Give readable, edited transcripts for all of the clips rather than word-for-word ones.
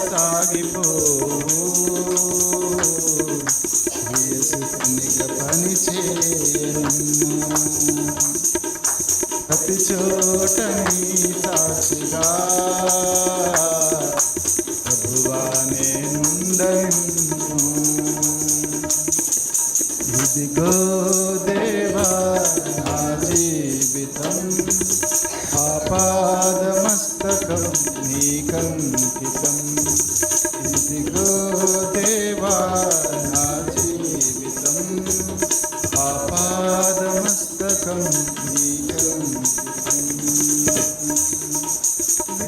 సాగిపోవు యేసునిగ పని చేయను ప్రతి చోట నీ సాక్షిగా ప్రభువా నేనుండను ఇదిగో దేవా నా జీవితం ఆపాదమస్తకం నీకంకితం ఇదిగో దేవా నా జీవితం ఆపాదమస్తకం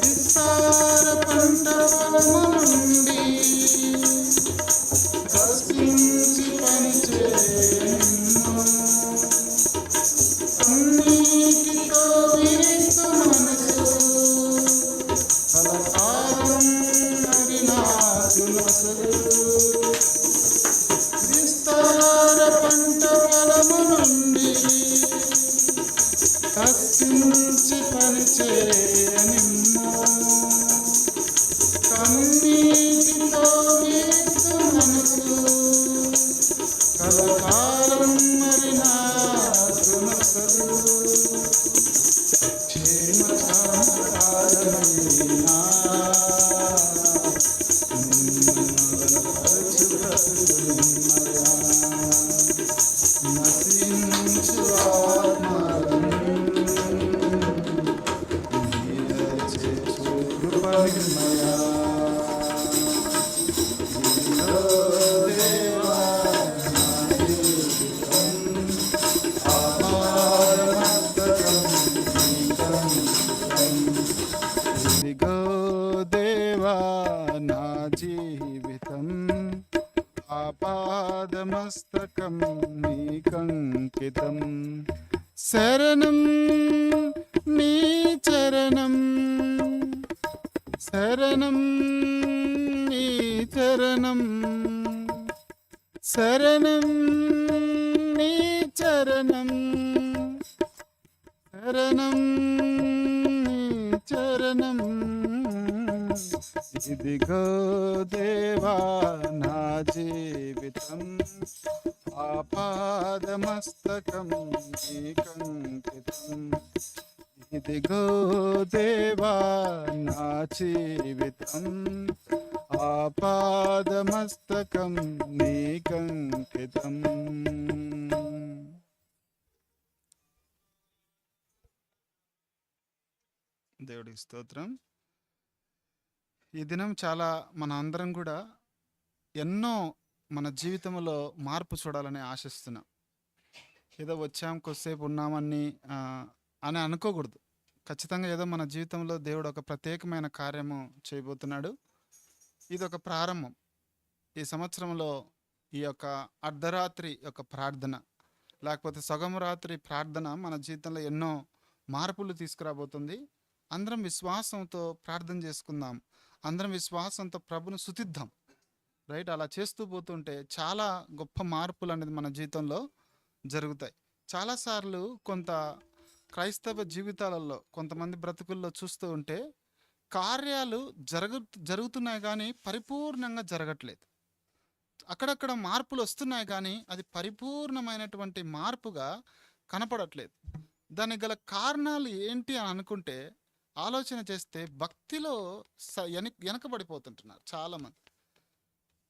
విస్తార పంట పొలముండి కష్టించి పని చేయను అన్నిటితో విరిస్తు మనసు కలకాలం అది నాకు నొసలు విస్తార పంట పొలము నుండి కష్టించి పని చేయనిమ్ము కన్నీటితో వేస్తు మనసు కలకాలం మరి నాకు నొసలు క్షేమ కాలమైనా నశించు ఆత్మలను కృపనిర్మయా దేవా నా జీవితం ఆపాదమస్తకం నీకంకితం ఇదిగో దేవా నా జీవితం ఆపాదమస్తకం నీకంకితం శరణం నీ చరణం శరణం నీ చరణం శరణం నీ చరణం శరణం నీ చరణం ఇదిగో దేవా నా జీవితం ఆపాదమస్తకం నీకంకితం ఇదిగో దేవా నా జీవితం ఆపాదమస్తకం నీకంకితం. దేవుడికి స్తోత్రం. ఈ దినం చాలా మన అందరం కూడా ఎన్నో మన జీవితంలో మార్పు చూడాలని ఆశిస్తున్నాం. ఏదో వచ్చాం కొద్దిసేపు ఉన్నామని అని అనుకోకూడదు. ఖచ్చితంగా ఏదో మన జీవితంలో దేవుడు ఒక ప్రత్యేకమైన కార్యము చేయబోతున్నాడు. ఇది ఒక ప్రారంభం. ఈ సంవత్సరంలో ఈ యొక్క అర్ధరాత్రి యొక్క ప్రార్థన లేకపోతే సగం రాత్రి ప్రార్థన మన జీవితంలో ఎన్నో మార్పులు తీసుకురాబోతుంది. అందరం విశ్వాసంతో ప్రార్థన చేసుకుందాం. అందరం విశ్వాసంతో ప్రభును స్తుతిద్దాం. రైట్, అలా చేస్తూ పోతుంటే చాలా గొప్ప మార్పులు అనేది మన జీవితంలో జరుగుతాయి. చాలాసార్లు కొంత క్రైస్తవ జీవితాలలో కొంతమంది బ్రతుకుల్లో చూస్తూ ఉంటే కార్యాలు జరుగుతున్నాయి కానీ పరిపూర్ణంగా జరగట్లేదు. అక్కడక్కడ మార్పులు వస్తున్నాయి కానీ అది పరిపూర్ణమైనటువంటి మార్పుగా కనపడట్లేదు. దానికి గల కారణాలు ఏంటి అని అనుకుంటే ఆలోచన చేస్తే భక్తిలో వెనకబడిపోతుంటున్నారు చాలామంది.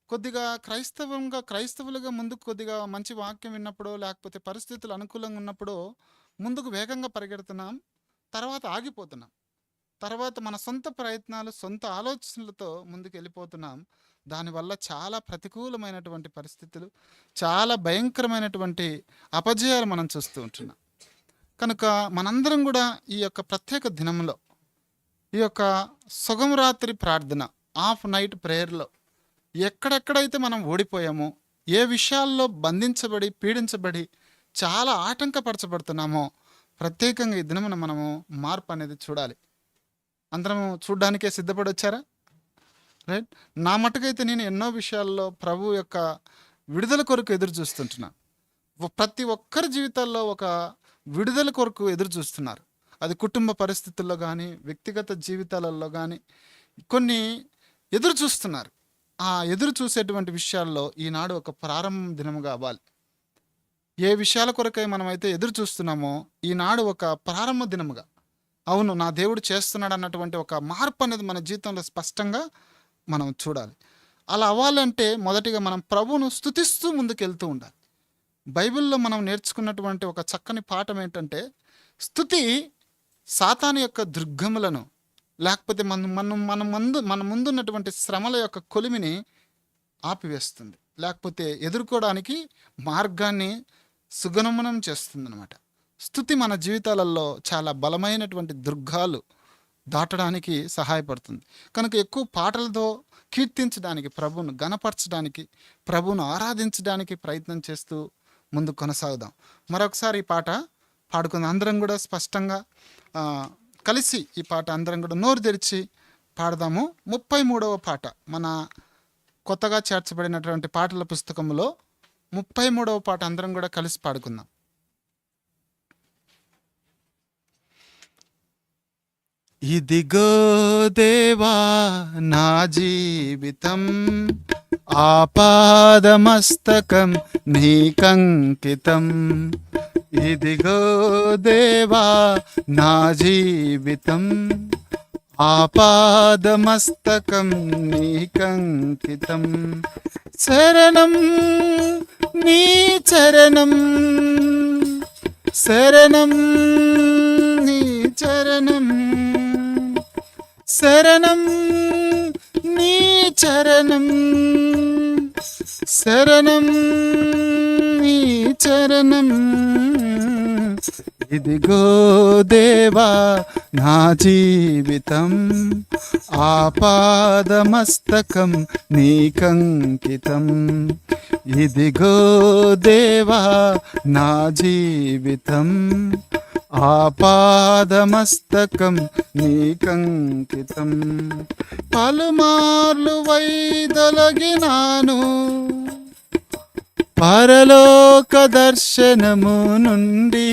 కొద్దిగా క్రైస్తవులుగా ముందుకు కొద్దిగా మంచి వాక్యం విన్నప్పుడు లేకపోతే పరిస్థితులు అనుకూలంగా ఉన్నప్పుడు ముందుకు వేగంగా పరిగెడుతున్నాం, తర్వాత ఆగిపోతున్నాం, తర్వాత మన సొంత ప్రయత్నాలు సొంత ఆలోచనలతో ముందుకు వెళ్ళిపోతున్నాం. దానివల్ల చాలా ప్రతికూలమైనటువంటి పరిస్థితులు, చాలా భయంకరమైనటువంటి అపజయాలు మనం చూస్తూ ఉంటున్నాం. కనుక మనందరం కూడా ఈ యొక్క ప్రత్యేక దినంలో ఈ యొక్క సగం రాత్రి ప్రార్థన హాఫ్ నైట్ ప్రేయర్లో ఎక్కడెక్కడైతే మనం ఓడిపోయామో, ఏ విషయాల్లో బంధించబడి పీడించబడి చాలా ఆటంకపరచబడుతున్నామో ప్రత్యేకంగా ఈ దినమున మనము మార్పు అనేది చూడాలి. అందరము చూడ్డానికే సిద్ధపడి వచ్చారా? రైట్, నా మటుకైతే నేను ఎన్నో విషయాల్లో ప్రభు యొక్క విడుదల కొరకు ఎదురు చూస్తుంటున్నాను. ప్రతి ఒక్కరి జీవితాల్లో ఒక విడుదల కొరకు ఎదురు చూస్తున్నారు. అది కుటుంబ పరిస్థితుల్లో కానీ వ్యక్తిగత జీవితాలలో కానీ కొన్ని ఎదురు చూస్తున్నారు. ఆ ఎదురు చూసేటువంటి విషయాల్లో ఈనాడు ఒక ప్రారంభ దినముగా అవ్వాలి. ఏ విషయాల కొరకై మనమైతే ఎదురు చూస్తున్నామో ఈనాడు ఒక ప్రారంభ దినముగా, అవును నా దేవుడు చేస్తున్నాడు అన్నటువంటి ఒక మార్పు అనేది మన జీవితంలో స్పష్టంగా మనం చూడాలి. అలా అవ్వాలంటే మొదటిగా మనం ప్రభువును స్తుతిస్తూ ముందుకెళ్తూ ఉండాలి. బైబిల్లో మనం నేర్చుకున్నటువంటి ఒక చక్కని పాఠం ఏంటంటే, స్తుతి సాతాను యొక్క దుర్గములను, లేకపోతే మన ముందున్నటువంటి శ్రమల యొక్క కొలిమిని ఆపివేస్తుంది, లేకపోతే ఎదుర్కోవడానికి మార్గాన్ని సుగమనం చేస్తుంది అనమాట. స్తుతి మన జీవితాలలో చాలా బలమైనటువంటి దుర్గాలు దాటడానికి సహాయపడుతుంది. కనుక ఎక్కువ పాటలతో కీర్తించడానికి, ప్రభువును గణపరచడానికి, ప్రభువును ఆరాధించడానికి ప్రయత్నం చేస్తూ ముందు కొనసాగుదాం. మరొకసారి ఈ పాట పాడుకుందాం. అందరం కూడా స్పష్టంగా కలిసి ఈ పాట అందరం కూడా నోరు తెరిచి పాడదాము. 33వ పాట, మన కొత్తగా చేర్చబడినటువంటి పాటల పుస్తకంలో 33వ పాట అందరం కూడా కలిసి పాడుకుందాం. ఇదిగో దేవా నా జీవితం, ఆపాదమస్తకం నీకంకితం. ఇదిగో దేవా నా జీవితం, ఆపాదమస్తకం నీకంకితం. శరణం నీ చరణం, శరణం నీ చరణం, శరణం నీ చరణం, శరణం నీ చరణం. ఇదిగో దేవా నా జీవితం, ఆపాదమస్తకం నీకంకితం. ఇదిగో దేవా నా జీవితం, ఆపాదమస్తకం నీకంకితం. పలుమార్లు వైదొలగినాను పరలోక దర్శనము నుండి,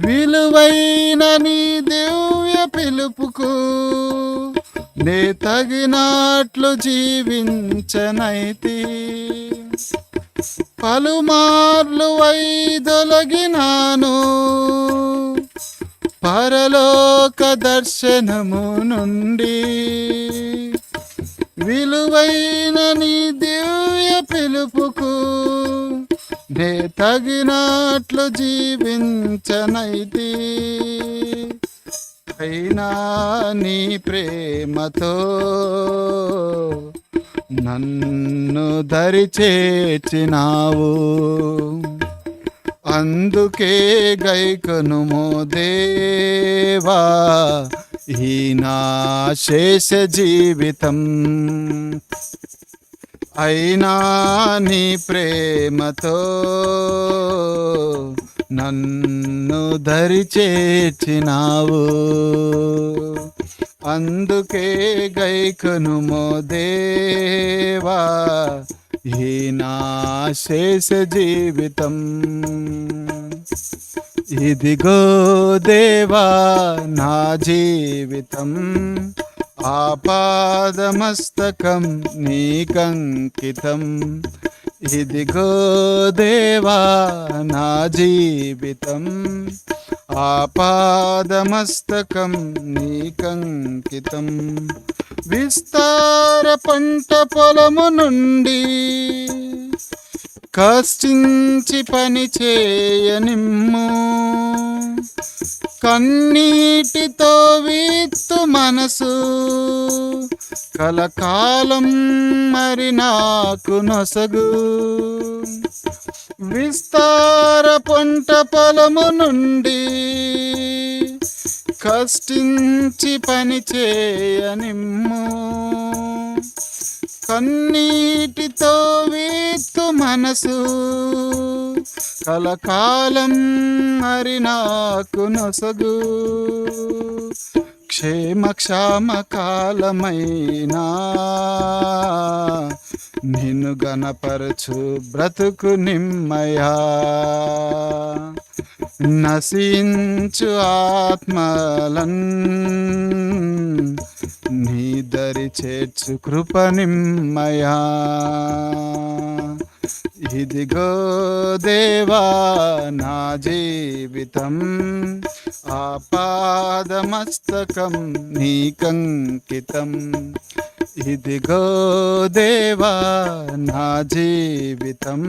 విలువైన నీ దివ్య పిలుపుకు నే తగినట్లు జీవించనైతి. పలుమార్లు వైదొలగినాను పరలోక దర్శనము నుండి, విలువైన నీ దివ్య పిలుపుకు నే తగినట్లు జీవించనైతి. అయినా నీ ప్రేమతో నన్ను దరి చేర్చినావు, అందుకే గైకొనుమో దేవా ఈ నా శేష జీవితం. అయినా నీ ప్రేమతో నన్ను దరి చేర్చినావు, అందుకే గైకొనుమో దేవా ఈ నా శేష జీవితం. ఇదిగో దేవా నా జీవితం, ఆపాదమస్తకం నీకంకితం. ఇదిగో దేవా నా జీవితం, ఆపాదమస్తకం నీకంకితం. విస్తార పంట పొలము నుండి కష్టించి పని చేయనిమ్ము, కన్నీటితో విత్తు మనసు కలకాలం మరి నాకు నొసగు. విస్తార పంట పొలము నుండి కష్టించి పని చేయనిమ్ము, కన్నీటితో విత్తు మనసు కలకాలం మరి నాకు నొసగు. క్షేమ క్షామ కాలమైనా నిన్ను గణపరచు బ్రతుకు నిమ్మయా. నశించు ఆత్మలన్ నీ దరి చేర్చు కృప నిమ్మయా. ఇదిగో దేవా నా జీవితం, ఆపాదమస్తకం నీకంకితం. ఇదిగో దేవా నా జీవితం,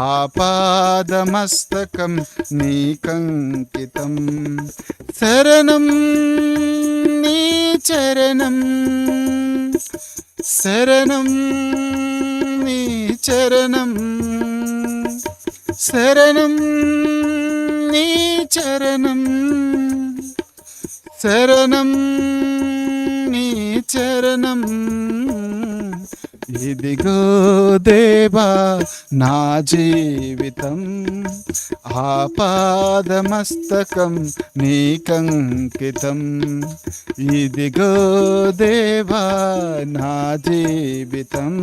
ఆపాదమస్తకం నీకంకితం. శరణం నీ చరణం, శరణం నీ చరణం, శరణం నీ చరణం, శరణం నీ చరణం. ఇదిగో దేవా నా జీవితం, ఆపాదమస్తకం నీకంకితం. ఇదిగో దేవా నా జీవితం,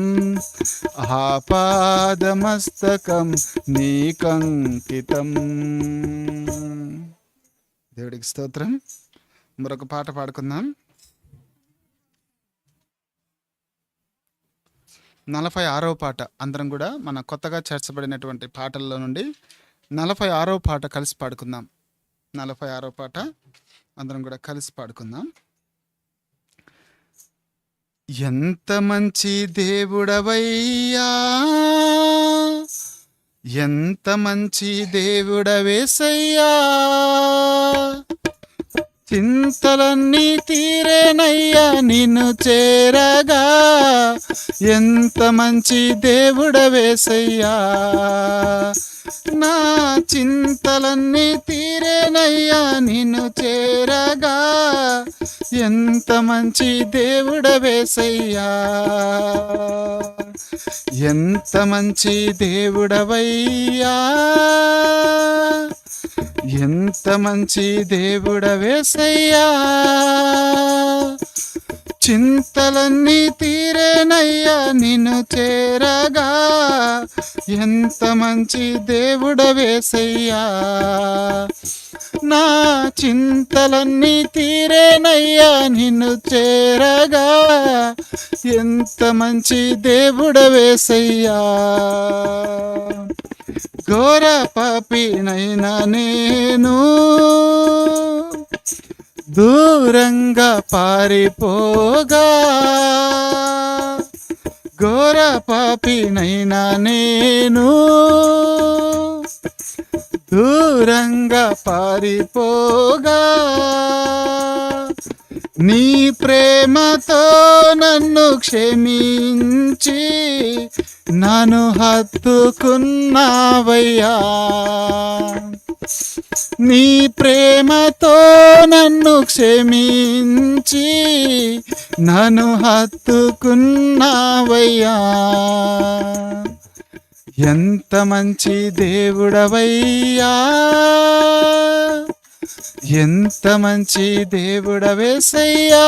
ఆపాదమస్తకం నీకంకితం. దేవుడికి స్తోత్రం. మరొక పాట పాడుకుందాం. 46వ పాట. అందరం కూడా మన కొత్తగా చేర్చబడినటువంటి పాటల్లో నుండి 46వ పాట కలిసి పాడుకుందాం. 46వ పాట అందరం కూడా కలిసి పాడుకుందాం. ఎంత మంచి దేవుడవయ్యా, ఎంత మంచి దేవుడవేసయ్యా, చింతలన్నీ తీరేనయ్యా నిన్ను చేరగా. ఎంత మంచి దేవుడవేసయ్యా, నా చింతలన్నీ తీరేనయ్యా నిన్ను చేరగా. ఎంత మంచి దేవుడవేసయ్యా, ఎంత మంచి దేవుడవయ్యా, ఎంత మంచి దేవుడవేసయ్యా, చింతలన్నీ తీరేనయ్యా నిన్ను చేరగా. ఎంత మంచి దేవుడవేసయ్యా, నా చింతలన్నీ తీరేనయ్యా నిన్ను చేరగా. ఎంత మంచి దేవుడవేసయ్యా. ఘోర పాపినైనా నేను దూరంగా పారిపోగా, ఘోర పాపినైనా నేను దూరంగా పారిపోగా. నీ ప్రేమతో నన్ను క్షమించి నన్ను హత్తుకున్నావయ్యా. నీ ప్రేమతో నన్ను క్షమించి నన్ను హత్తుకున్నావయ్యా. ఎంత మంచి దేవుడవయ్యా, ఎంత మంచి దేవుడవేసయ్యా,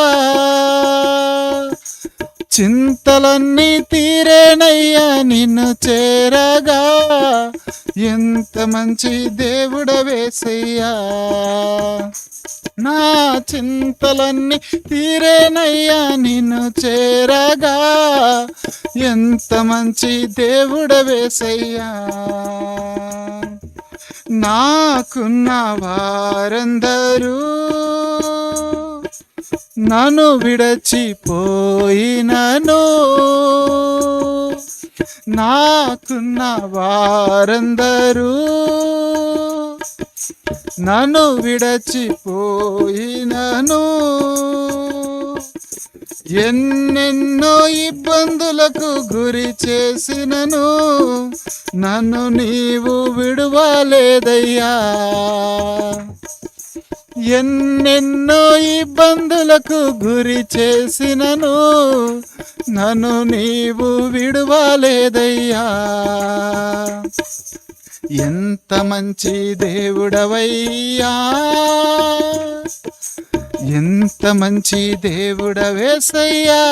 చింతలన్నీ తీరేనయ్యా నిన్ను చేరగా. ఎంత మంచి దేవుడవేసయ్యా, నా చింతలన్నీ తీరేనయ్యా నిన్ను చేరగా. ఎంత మంచి దేవుడవేసయ్యా. నాకున్న వారందరూ నన్ను విడచిపోయినను, నాకున్న వారందరూ నన్ను విడచిపోయినను. ఎన్నెన్నో ఇబ్బందులకు గురి చేసినను నన్ను నీవు విడువలేదయ్యా. ఎన్నెన్నో ఇబ్బందులకు గురి చేసినను నన్ను నీవు విడువలేదయ్యా. ఎంత మంచి దేవుడవయ్యా, ఎంత మంచి దేవుడవేసయ్యా,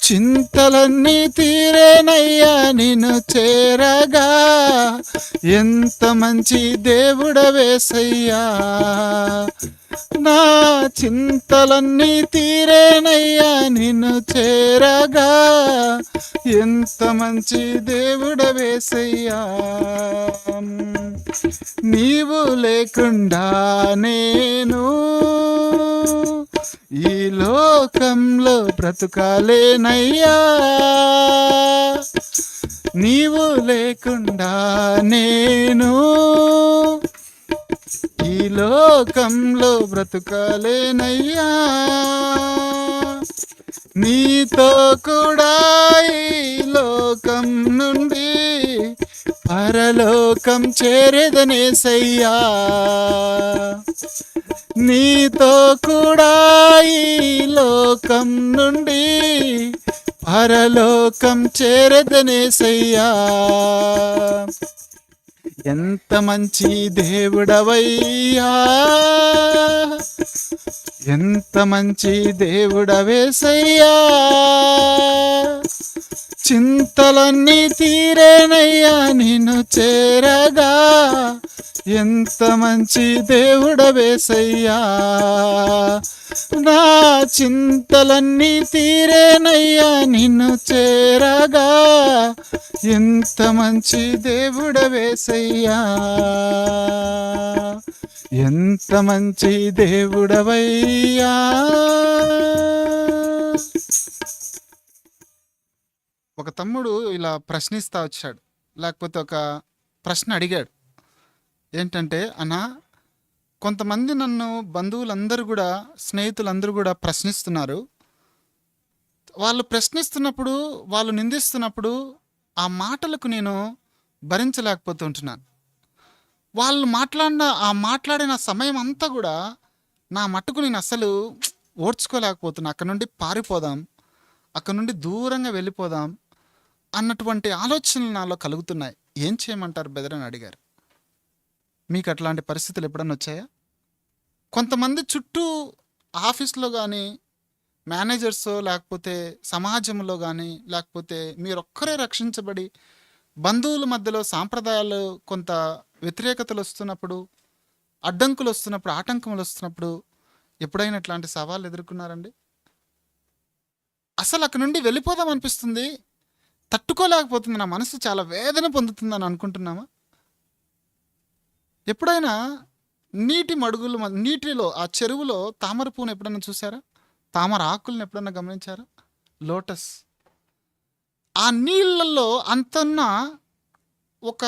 చింతలన్నీ తీరేనయ్యా నిన్ను చేరగా, ఎంత మంచి దేవుడవేసయ్యా. నా చింతలన్నీ తీరేనయ్యా నిన్ను చేరగా, ఎంత మంచి దేవుడవేసయ్యా. నీవు లేకుండా నేను ఈ లోకంలో బ్రతుకాలేనయ్యా. నీవు లేకుండా నేను ఈ లోకంలో బ్రతుకాలేనయ్యా. నీతో కూడా ఈ లోకం నుండి పరలోకం చేరేదనేసయ్యా. నీతో కూడా ఈ లోకం నుండి పరలోకం చేరేదనేసయ్యా. ఎంత మంచి దేవుడవయ్యా, ఎంత మంచి దేవుడవేసయ్యా. చింతలన్నీ తీరేనయ్యా నిన్ను చేరగా, ఎంత మంచి దేవుడవేసయ్యా. నా చింతలన్నీ తీరేనయ్యా నిన్ను చేరగా, ఎంత మంచి దేవుడవేసయ్యా. ఎంత మంచి దేవుడవయ్యా. ఒక తమ్ముడు ఇలా ప్రశ్నిస్తా వచ్చాడు, లేకపోతే ఒక ప్రశ్న అడిగాడు. ఏంటంటే, అన్నా, కొంతమంది నన్ను బంధువులందరూ కూడా, స్నేహితులందరూ కూడా ప్రశ్నిస్తున్నారు. వాళ్ళు ప్రశ్నిస్తున్నప్పుడు, వాళ్ళు నిందిస్తున్నప్పుడు ఆ మాటలకు నేను భరించలేకపోతుంటున్నాను. వాళ్ళు మాట్లాడిన సమయం అంతా కూడా నా మట్టుకు నేను అసలు ఓర్చుకోలేకపోతున్నా. అక్కడ నుండి పారిపోదాం, అక్కడ నుండి దూరంగా వెళ్ళిపోదాం అన్నటువంటి ఆలోచనలు నాలో కలుగుతున్నాయి. ఏం చేయమంటారు బ్రదర్ అని అడిగారు. మీకు అట్లాంటి పరిస్థితులు ఎప్పుడన్నా వచ్చాయా? కొంతమంది చుట్టూ ఆఫీస్లో కానీ, మేనేజర్సో, లేకపోతే సమాజంలో కానీ, లేకపోతే మీరొక్కరే రక్షించబడి బంధువుల మధ్యలో సాంప్రదాయాలు కొంత వ్యతిరేకతలు వస్తున్నప్పుడు, అడ్డంకులు వస్తున్నప్పుడు, ఆటంకములు వస్తున్నప్పుడు ఎప్పుడైనా ఇట్లాంటి సవాళ్ళు ఎదుర్కొన్నారండి? అసలు అక్కడ నుండి వెళ్ళిపోదాం అనిపిస్తుంది, తట్టుకోలేకపోతుంది, నా మనసు చాలా వేదన పొందుతుందని అనుకుంటున్నామా? ఎప్పుడైనా నీటిలో, ఆ చెరువులో తామర పువ్వును ఎప్పుడైనా చూసారా? తామర ఆకులను ఎప్పుడన్నా గమనించారా? లోటస్. ఆ నీళ్ళల్లో అంతన్నా ఒక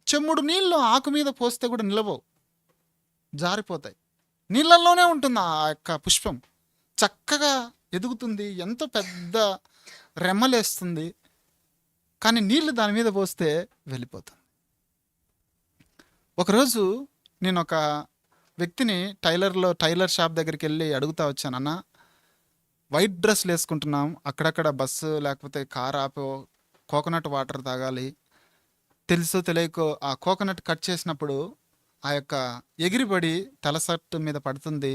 చెమ్ముడు నీళ్ళు ఆకు మీద పోస్తే కూడా నిలవవు, జారిపోతాయి. నీళ్ళల్లోనే ఉంటుంది ఆ యొక్క పుష్పం, చక్కగా ఎదుగుతుంది, ఎంతో పెద్ద రెమ్మలేస్తుంది, కానీ నీళ్లు దాని మీద పోస్తే వెళ్ళిపోతుంది. ఒకరోజు నేను ఒక వ్యక్తిని టైలర్ షాప్ దగ్గరికి వెళ్ళి అడుగుతా వచ్చాను, అన్న, వైట్ డ్రెస్లు వేసుకుంటున్నాం, అక్కడక్కడ బస్సు లేకపోతే కార్ ఆపో కోకోనట్ వాటర్ తాగాలి, తెలుసో తెలియకో ఆ కోకోనట్ కట్ చేసినప్పుడు ఆ యొక్క ఎగిరిపడి తలసట్టు మీద పడుతుంది,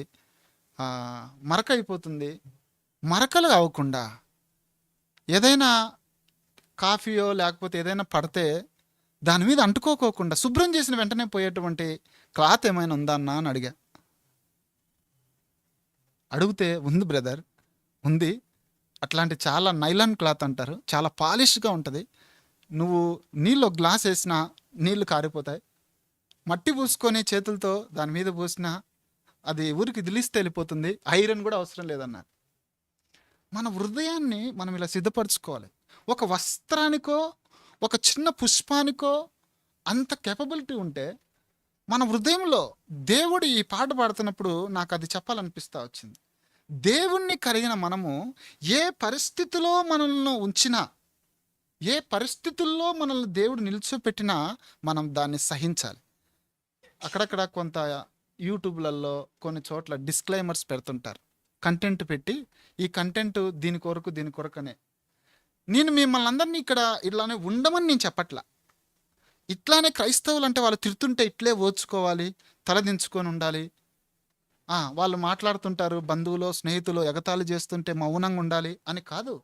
మరక అయిపోతుంది. మరకలు అవ్వకుండా ఏదైనా కాఫీయో లేకపోతే ఏదైనా పడితే దాని మీద అంటుకోకోకుండా శుభ్రం చేసిన వెంటనే పోయేటువంటి క్లాత్ ఏమైనా ఉందా అన్నా అని అడిగితే ఉంది బ్రదర్, ఉంది. అట్లాంటి చాలా నైలాన్ క్లాత్ అంటారు, చాలా పాలిష్గా ఉంటుంది. నువ్వు నీళ్ళు గ్లాస్ వేసినా నీళ్లు కారిపోతాయి, మట్టి పూసుకొని చేతులతో దాని మీద పూసినా అది ఊరికి దిలిస్తే వెళ్ళిపోతుంది, ఐరన్ కూడా అవసరం లేదన్నారు. మన హృదయాన్ని మనం ఇలా సిద్ధపరచుకోవాలి. ఒక వస్త్రానికో ఒక చిన్న పుష్పానికో అంత కేపబిలిటీ ఉంటే మన హృదయంలో దేవుడు ఈ పాట పాడుతున్నప్పుడు నాకు అది చెప్పాలనిపిస్తూ వచ్చింది. దేవుణ్ణి కలిగిన మనము ఏ పరిస్థితిలో మనల్ని ఉంచినా, ఏ పరిస్థితుల్లో మనల్ని దేవుడు నిల్చోపెట్టినా మనం దాన్ని సహించాలి. అక్కడక్కడ కొంత యూట్యూబ్లలో కొన్ని చోట్ల డిస్క్లైమర్స్ పెడుతుంటారు, కంటెంట్ పెట్టి, ఈ కంటెంట్ దీని కొరకనే. నేను మిమ్మల్ని అందరినీ ఇక్కడ ఇట్లానే ఉండమని నేను చెప్పట్లా. ఇట్లానే క్రైస్తవులు అంటే వాళ్ళు తిడుతుంటే ఇట్లే ఓర్చుకోవాలి, తలదించుకొని ఉండాలి, వాళ్ళు మాట్లాడుతుంటారు, బంధువులు స్నేహితులు ఎగతాళి చేస్తుంటే మౌనంగా ఉండాలి అని కాదు.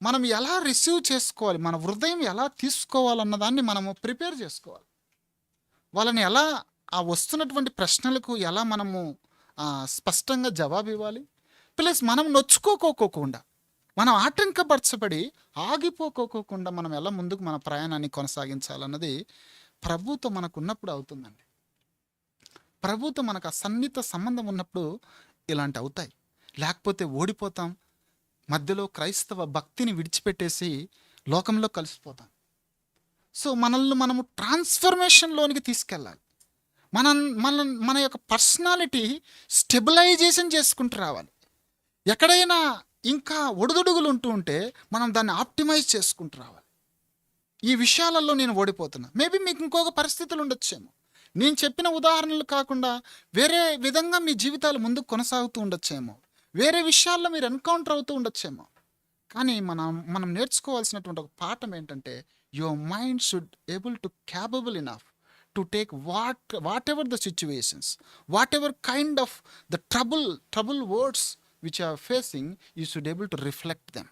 మనం ఎలా రిసీవ్ చేసుకోవాలి, మన హృదయం ఎలా తీసుకోవాలన్న దాన్ని మనము ప్రిపేర్ చేసుకోవాలి. వాళ్ళని ఎలా ఆ వస్తున్నటువంటి ప్రశ్నలకు ఎలా మనము స్పష్టంగా జవాబు ఇవ్వాలి. ప్లస్ మనం నొచ్చుకోకోకుండా, మనం ఆటంకపరచబడి ఆగిపోకోకుండా మనం ఎలా ముందుకు మన ప్రయాణాన్ని కొనసాగించాలన్నది ప్రభుతో మనకు ఉన్నప్పుడు అవుతుందండి. ప్రభుతో మనకు ఆ సన్నిహిత సంబంధం ఉన్నప్పుడు ఇలాంటి అవుతాయి. లేకపోతే ఓడిపోతాం, మధ్యలో క్రైస్తవ భక్తిని విడిచిపెట్టేసి లోకంలో కలిసిపోతాం. సో మనల్ని మనము ట్రాన్స్ఫర్మేషన్లోనికి తీసుకెళ్ళాలి. మన మన మన యొక్క పర్సనాలిటీ స్టెబిలైజేషన్ చేసుకుంటూ రావాలి. ఎక్కడైనా ఇంకా ఒడిదుడుగులు ఉంటూ ఉంటే మనం దాన్ని ఆప్టిమైజ్ చేసుకుంటూ రావాలి. ఈ విషయాలలో నేను ఓడిపోతున్నా. మేబీ మీకు ఇంకొక పరిస్థితులు ఉండొచ్చేమో, నేను చెప్పిన ఉదాహరణలు కాకుండా వేరే విధంగా మీ జీవితాలు ముందుకు కొనసాగుతూ ఉండొచ్చేమో, వేరే విషయాల్లో మీరు ఎన్కౌంటర్ అవుతూ ఉండొచ్చేమో. కానీ మనం నేర్చుకోవాల్సినటువంటి ఒక పాఠం ఏంటంటే, your mind should able to capable enough to take whatever the situations, whatever kind of the trouble words which are facing, you should able to reflect them.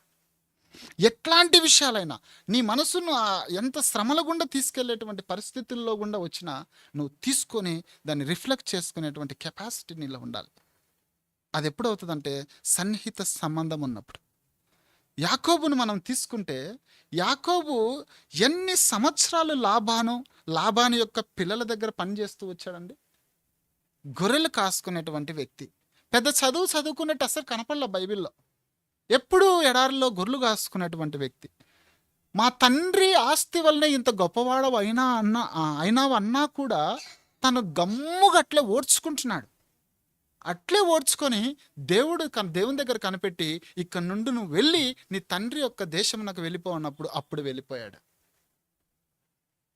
ఎట్లాంటి విషయాలైనా నీ మనసును ఎంత శ్రమల గుండా తీసుకెళ్లేటువంటి పరిస్థితుల్లో గుండా వచ్చినా నువ్వు తీసుకొని దాన్ని రిఫ్లెక్ట్ చేసుకునేటువంటి కెపాసిటీ నీలో ఉండాలి. అది ఎప్పుడవుతుందంటే సన్నిహిత సంబంధం ఉన్నప్పుడు. యాకోబును మనం తీసుకుంటే, యాకోబు ఎన్ని సంవత్సరాలు లాబాను యొక్క పిల్లల దగ్గర పనిచేస్తూ వచ్చాడండి. గొర్రెలు కాసుకునేటువంటి వ్యక్తి, పెద్ద చదువుకున్నట్టు అసలు కనపడలే బైబిల్లో. ఎప్పుడూ ఎడారిలో గొర్రెలు కాసుకునేటువంటి వ్యక్తి. మా తండ్రి ఆస్తి వల్లనే ఇంత గొప్పవాడవు అయినావన్నా కూడా తను గమ్ముగా అట్లే ఓడ్చుకుంటున్నాడు. అట్లే ఓడ్చుకొని దేవుని దగ్గర కనిపెట్టి, ఇక్కడ నుండి నువ్వు వెళ్ళి నీ తండ్రి యొక్క దేశమునకు వెళ్ళిపోన్నప్పుడు అప్పుడు వెళ్ళిపోయాడు.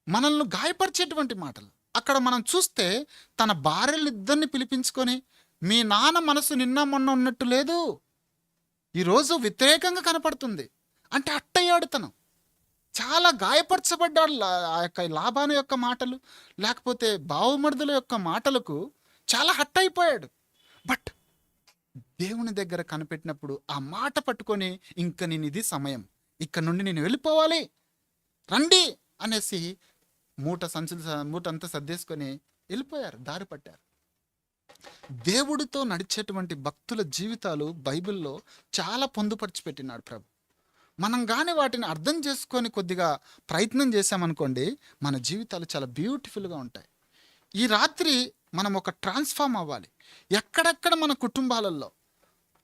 మనల్ని గాయపరిచేటువంటి మాటలు అక్కడ మనం చూస్తే, తన భార్యలిద్దరిని పిలిపించుకొని, మీ నాన్న మనసు నిన్న మొన్న ఉన్నట్టు లేదు, ఈరోజు వ్యతిరేకంగా కనపడుతుంది అంటే అట్టయ్యాడు. తను చాలా గాయపరచబడ్డాడు. ఆ యొక్క లాబాను యొక్క మాటలు, లేకపోతే బావుమరుదుల యొక్క మాటలకు చాలా హట్ అయిపోయాడు. బట్ దేవుని దగ్గర కనిపెట్టినప్పుడు ఆ మాట పట్టుకొని, ఇంక నేను ఇది సమయం, ఇక్కడ నుండి నేను వెళ్ళిపోవాలి, రండి అనేసి మూటంతా సర్దేసుకొని వెళ్ళిపోయారు, దారి పట్టారు. దేవుడితో నడిచేటువంటి భక్తుల జీవితాలు బైబిల్లో చాలా పొందుపరిచి పెట్టినాడు ప్రభు. మనం కానీ వాటిని అర్థం చేసుకొని కొద్దిగా ప్రయత్నం చేసామనుకోండి, మన జీవితాలు చాలా బ్యూటిఫుల్గా ఉంటాయి. ఈ రాత్రి మనం ఒక ట్రాన్స్ఫార్మ్ అవ్వాలి. ఎక్కడెక్కడ మన కుటుంబాలలో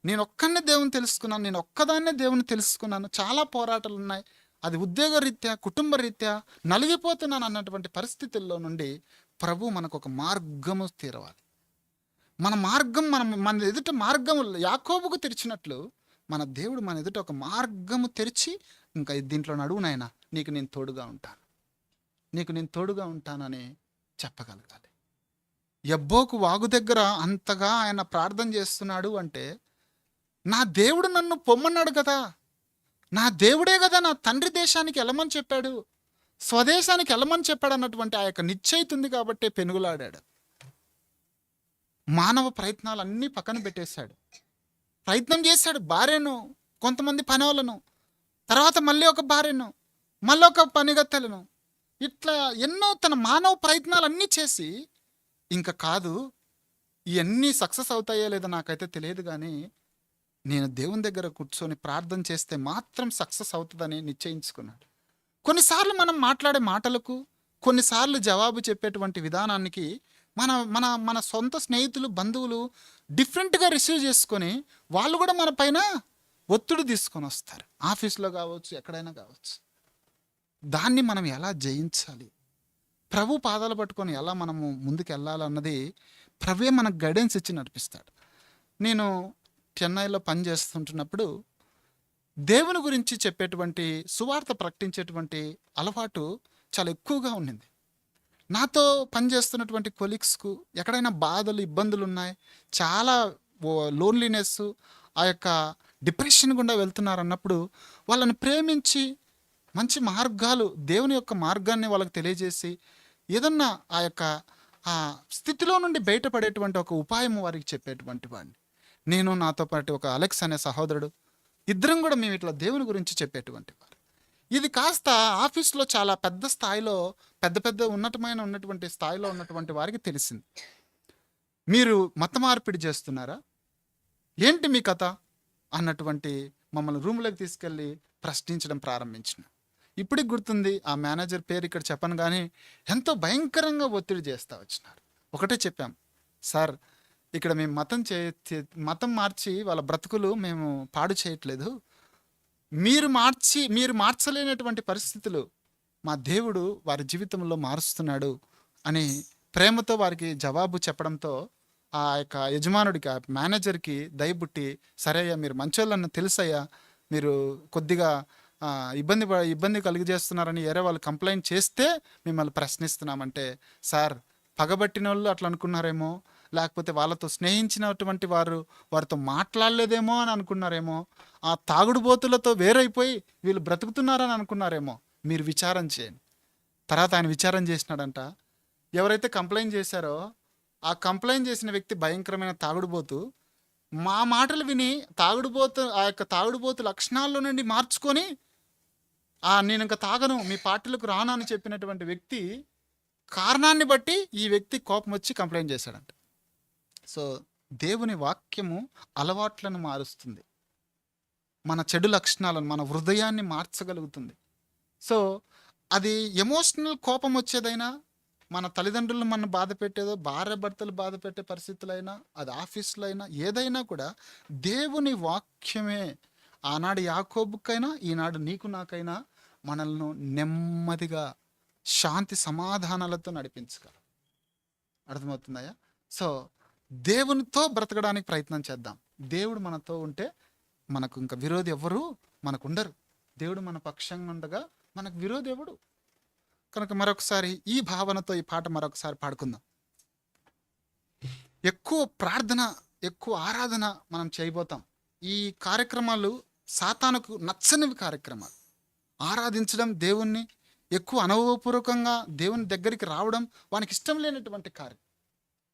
నేను ఒక్కనే దేవుని తెలుసుకున్నాను, నేను ఒక్కదాన్నే దేవుని తెలుసుకున్నాను, చాలా పోరాటాలు ఉన్నాయి, అది ఉద్యోగ రీత్యా కుటుంబ రీత్యా నలిగిపోతున్నాను అన్నటువంటి పరిస్థితుల్లో నుండి ప్రభు మనకు ఒక మార్గము తీరవాలి. మన మార్గం మన ఎదుట మార్గము యాకోబుకు తెరిచినట్లు మన దేవుడు మన ఎదుట ఒక మార్గము తెరిచి, ఇంకా దీంట్లో నడువు నాయనా, నీకు నేను తోడుగా ఉంటానని చెప్పగలగాలి. యబ్బోకు వాగు దగ్గర అంతగా ఆయన ప్రార్థన చేస్తున్నాడు అంటే, నా దేవుడు నన్ను పొమ్మన్నాడు కదా, నా దేవుడే కదా నా తండ్రి దేశానికి వెళ్ళమని చెప్పాడు, స్వదేశానికి వెళ్ళమని చెప్పాడు అన్నటువంటి ఆ యొక్క నిశ్చయిత ఉంది కాబట్టి పెనుగులాడాడు. మానవ ప్రయత్నాలు అన్నీ పక్కన పెట్టేశాడు. ప్రయత్నం చేశాడు, భార్యను, కొంతమంది పని వాళ్ళను, తర్వాత మళ్ళీ ఒక భార్యను, మళ్ళీ ఒక పనిగత్తెలను, ఇట్లా ఎన్నో తన మానవ ప్రయత్నాలు అన్నీ చేసి, ఇంకా కాదు ఇవన్నీ సక్సెస్ అవుతాయో లేదో నాకైతే తెలియదు, కానీ నేను దేవుని దగ్గర కూర్చొని ప్రార్థన చేస్తే మాత్రం సక్సెస్ అవుతుందని నిశ్చయించుకున్నాడు. కొన్నిసార్లు మనం మాట్లాడే మాటలకు, కొన్నిసార్లు జవాబు చెప్పేటువంటి విధానానికి మన మన మన సొంత స్నేహితులు, బంధువులు డిఫరెంట్గా రిసీవ్ చేసుకొని వాళ్ళు కూడా మన పైన ఒత్తిడి తీసుకొని వస్తారు. ఆఫీస్లో కావచ్చు, ఎక్కడైనా కావచ్చు. దాన్ని మనం ఎలా జయించాలి, ప్రభు పాదాలు పట్టుకొని ఎలా మనము ముందుకు వెళ్ళాలన్నది ప్రభువే మనకు గైడెన్స్ ఇచ్చి నడిపిస్తాడు. నేను చెన్నైలో పనిచేస్తుంటున్నప్పుడు దేవుని గురించి చెప్పేటువంటి, సువార్త ప్రకటించేటువంటి అలవాటు చాలా ఎక్కువగా ఉండింది. నాతో పనిచేస్తున్నటువంటి కొలీగ్స్కు ఎక్కడైనా బాధలు, ఇబ్బందులు ఉన్నాయి, చాలా లోన్లీనెస్, ఆ యొక్క డిప్రెషన్ గుండా వెళ్తున్నారు అన్నప్పుడు వాళ్ళని ప్రేమించి మంచి మార్గాలు, దేవుని యొక్క మార్గాన్ని వాళ్ళకి తెలియజేసి ఏదన్నా ఆ యొక్క ఆ స్థితిలో నుండి బయటపడేటువంటి ఒక ఉపాయం వారికి చెప్పేటువంటి వాడిని నేను. నాతో పాటు ఒక అలెక్స్ అనే సహోదరుడు, ఇద్దరం కూడా మేము ఇట్లా దేవుని గురించి చెప్పేటువంటి వారు. ఇది కాస్త ఆఫీస్లో చాలా పెద్ద స్థాయిలో పెద్ద ఉన్నటువంటి స్థాయిలో ఉన్నటువంటి వారికి తెలిసింది. మీరు మత మార్పిడి చేస్తున్నారా, ఏంటి మీ కథ అన్నటువంటి మమ్మల్ని రూమ్లోకి తీసుకెళ్ళి ప్రశ్నించడం ప్రారంభించిన. ఇప్పటికి గుర్తుంది, ఆ మేనేజర్ పేరు ఇక్కడ చెప్పను కానీ ఎంతో భయంకరంగా ఒత్తిడి చేస్తూ వచ్చినారు. ఒకటే చెప్పాం, సార్ ఇక్కడ మేము మతం మార్చి వాళ్ళ బ్రతుకులు మేము పాడు చేయట్లేదు, మీరు మార్చలేనటువంటి పరిస్థితులు మా దేవుడు వారి జీవితంలో మారుస్తున్నాడు అని ప్రేమతో వారికి జవాబు చెప్పడంతో ఆ యొక్క యజమానుడికి, ఆ మేనేజర్కి దయబుట్టి, సరే అయ్యా మీరు మంచోళ్ళని తెలుసయ్యా, మీరు కొద్దిగా ఇబ్బంది కలిగజేస్తున్నారని వేరే వాళ్ళు కంప్లైంట్ చేస్తే మిమ్మల్ని ప్రశ్నిస్తున్నామంటే, సార్ పగబట్టిన వాళ్ళు అట్లా అనుకున్నారేమో, లేకపోతే వాళ్ళతో స్నేహించినటువంటి వారితో మాట్లాడలేదేమో అని అనుకున్నారేమో, ఆ తాగుడుబోతులతో వేరైపోయి వీళ్ళు బ్రతుకుతున్నారని అనుకున్నారేమో, మీరు విచారం చేయండి. తర్వాత ఆయన విచారం చేసినాడంట. ఎవరైతే కంప్లైంట్ చేశారో ఆ కంప్లైంట్ చేసిన వ్యక్తి భయంకరమైన తాగుడుబోతు. మా మాటలు విని ఆ యొక్క తాగుడుబోతు లక్షణాల్లో నుండి మార్చుకొని నేను ఇంకా తాగను, మీ పార్టీలకు రాను అని చెప్పినటువంటి వ్యక్తి కారణాన్ని బట్టి ఈ వ్యక్తి కోపం వచ్చి కంప్లైంట్ చేశాడంట. సో దేవుని వాక్యము అలవాట్లను మారుస్తుంది, మన చెడు లక్షణాలను, మన హృదయాన్ని మార్చగలుగుతుంది. సో అది ఎమోషనల్ కోపం వచ్చేదైనా, మన తల్లిదండ్రులను మనం బాధ పెట్టేదో, భార్య భర్తలు బాధ పెట్టే పరిస్థితులైనా, అది ఆఫీసులో అయినా, ఏదైనా కూడా దేవుని వాక్యమే ఆనాడు యాకోబుకైనా ఈనాడు నీకు నాకైనా మనల్ని నెమ్మదిగా శాంతి సమాధానాలతో నడిపించగలరు. అర్థమవుతుందయ్యా? సో దేవునితో బ్రతకడానికి ప్రయత్నం చేద్దాం. దేవుడు మనతో ఉంటే మనకు ఇంకా విరోధి ఎవరు మనకు ఉండరు. దేవుడు మన పక్షంగా ఉండగా మనకు విరోధి ఎవడు? కనుక మరొకసారి ఈ భావనతో ఈ పాట మరొకసారి పాడుకుందాం. ఎక్కువ ప్రార్థన, ఎక్కువ ఆరాధన మనం చేయబోతాం. ఈ కార్యక్రమాలు సాతానుకు నచ్చనివి కార్యక్రమాలు. ఆరాధించడం, దేవుణ్ణి ఎక్కువ అనుభవపూర్వకంగా దేవుని దగ్గరికి రావడం వానికి ఇష్టం లేనటువంటి కార్యం.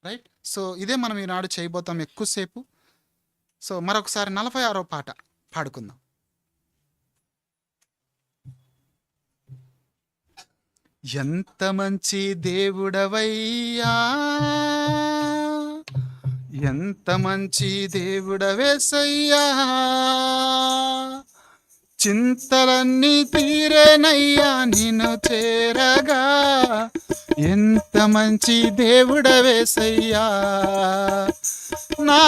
రైట్? సో ఇదే మనం ఈనాడు చేయబోతాం ఎక్కువసేపు. సో మరొకసారి 46వ పాట పాడుకుందాం. ఎంత మంచి దేవుడవయ్యా, ఎంత మంచి దేవుడవేసయ్యా, చింతలన్నీ తీరేనయ్యా నిన్ను చేరగా, ఎంత మంచి దేవుడవేసయ్యా, నా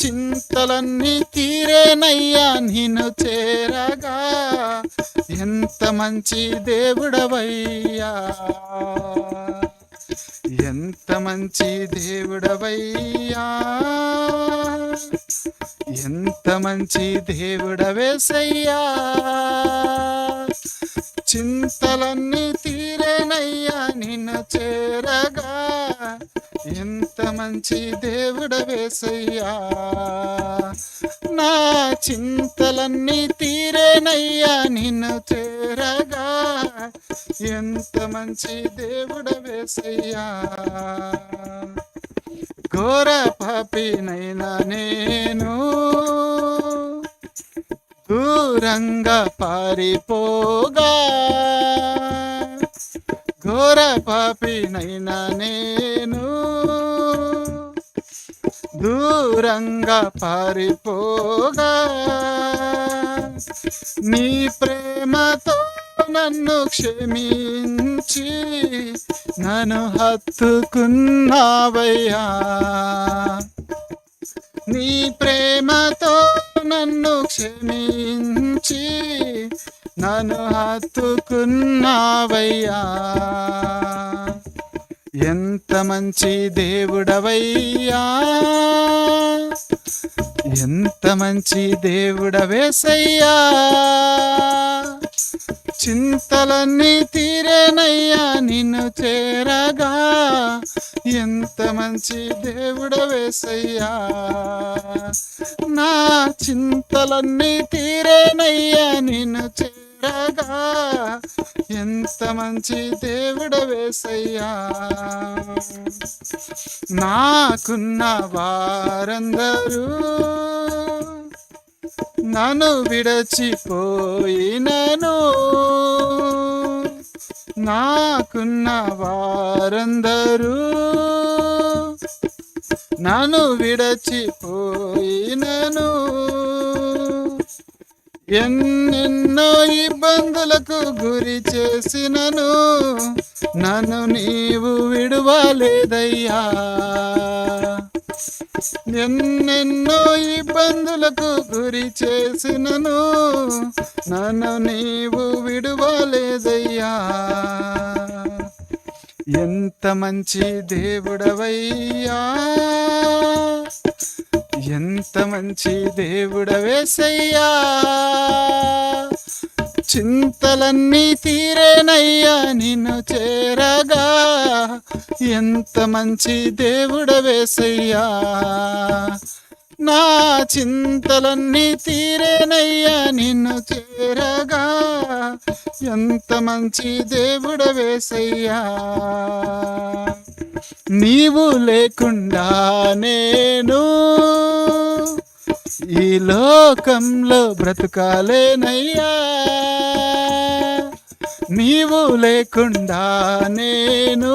చింతలన్నీ తీరేనయ్యా నిన్ను చేరగా, ఎంత మంచి దేవుడవయ్యా, ఎంత మంచి దేవుడవయ్యా, ఎంత మంచి దేవుడవేసయ్యా, చింతలన్నీ తీరేనయ్యా నిన్ను చేరగా, ఎంత మంచి దేవుడవేసయ్యా, నా చింతలన్నీ తీరేనయ్యా నిన్ను చేరగా, ఎంత మంచి దేవుడవేసయ్యా. ఘోర పాపినైనా నేను దూరంగా పారిపోగా, ఘోర పాపినైనా నేను దూరంగా పారిపోగా, నీ ప్రేమతో నన్ను క్షమించి నన్ను హత్తుకున్నావయ్యా, నీ ప్రేమతో నన్ను క్షమించి నన్ను హత్తుకున్నావయ్యా, ఎంత మంచి దేవుడవయ్యా, ఎంత మంచి దేవుడవేసయ్యా, చింతలన్నీ తీరేనయ్యా నిన్ను చేరగా, ఎంత మంచి దేవుడవేసయ్యా, నా చింతలన్నీ తీరేనయ్యా నిన్ను చేరగా, ఎంత మంచి దేవుడవేసయ్యా. నాకున్న వారందరూ నన్ను విడచిపోయినను నాకున్న వారందరూ నన్ను విడచిపోయినను ఎన్నెన్నో ఇబ్బందులకు గురి చేసినను నన్ను నీవు విడువలేదయ్యా. ఎన్నెన్నో ఇబ్బందులకు గురి చేసినను నన్ను నీవు విడువలేదయ్యా. ఎంత మంచి దేవుడవయ్యా, ఎంత మంచి దేవుడవేసయ్యా. చింతలన్నీ తీరేనయ్యా నిన్ను చేరగా. ఎంత మంచి దేవుడవేసయ్యా. నా చింతలన్నీ తీరేనయ్యా నిన్ను చేరగా. ఎంత మంచి దేవుడవేసయ్యా. నీవు లేకుండా నేను ఈ లోకంలో బ్రతుకాలేనయ్యా. నీవు లేకుండా నేను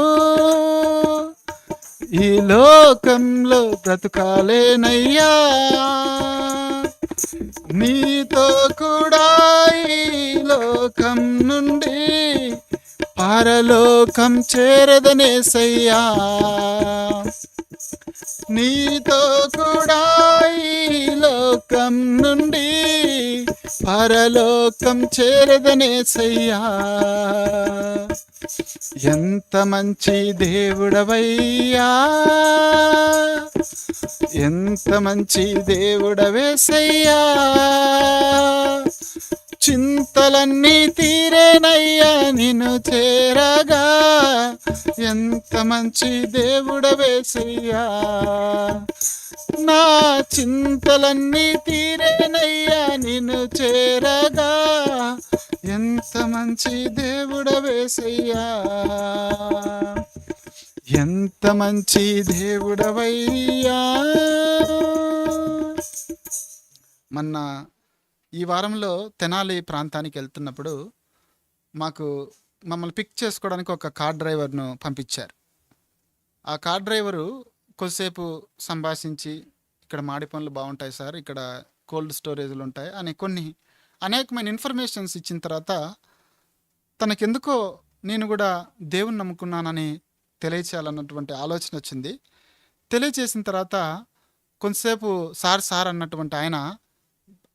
ఈ లోకంలో బ్రతుకాలేనయ్యా. నీతో కూడా ఈ లోకం నుండి పరలోకం చేరదనేసయ్యా. నీతో కూడా ఈ లోకం నుండి పరలోకం చేరదనేసయ్యా. ఎంత మంచి దేవుడవయ్యా, ఎంత మంచి దేవుడవేసయ్యా. చింతలన్నీ తీరేనయ్యా నిన్ను చేరగా. ఎంత మంచి దేవుడవేసయ్యా. నా చింతలన్నీ తీరేనయ్యా నిన్ను చేరగా. ఎంత మంచి దేవుడవేసయ్యా. ఎంత మంచి దేవుడవయ్యా. మొన్న ఈ వారంలో తెనాలి ప్రాంతానికి వెళ్తున్నప్పుడు మమ్మల్ని పిక్ చేసుకోవడానికి ఒక కార్ డ్రైవర్ను పంపించారు. ఆ కార్ డ్రైవరు కొద్దిసేపు సంభాషించి, ఇక్కడ మాడి పనులు బాగుంటాయి సార్, ఇక్కడ కోల్డ్ స్టోరేజ్లు ఉంటాయి అని అనేకమైన ఇన్ఫర్మేషన్స్ ఇచ్చిన తర్వాత తనకెందుకో నేను కూడా దేవుని నమ్ముకున్నానని తెలియచేయాలన్నటువంటి ఆలోచన వచ్చింది. తెలియచేసిన తర్వాత కొంతసేపు సార్ అన్నటువంటి ఆయన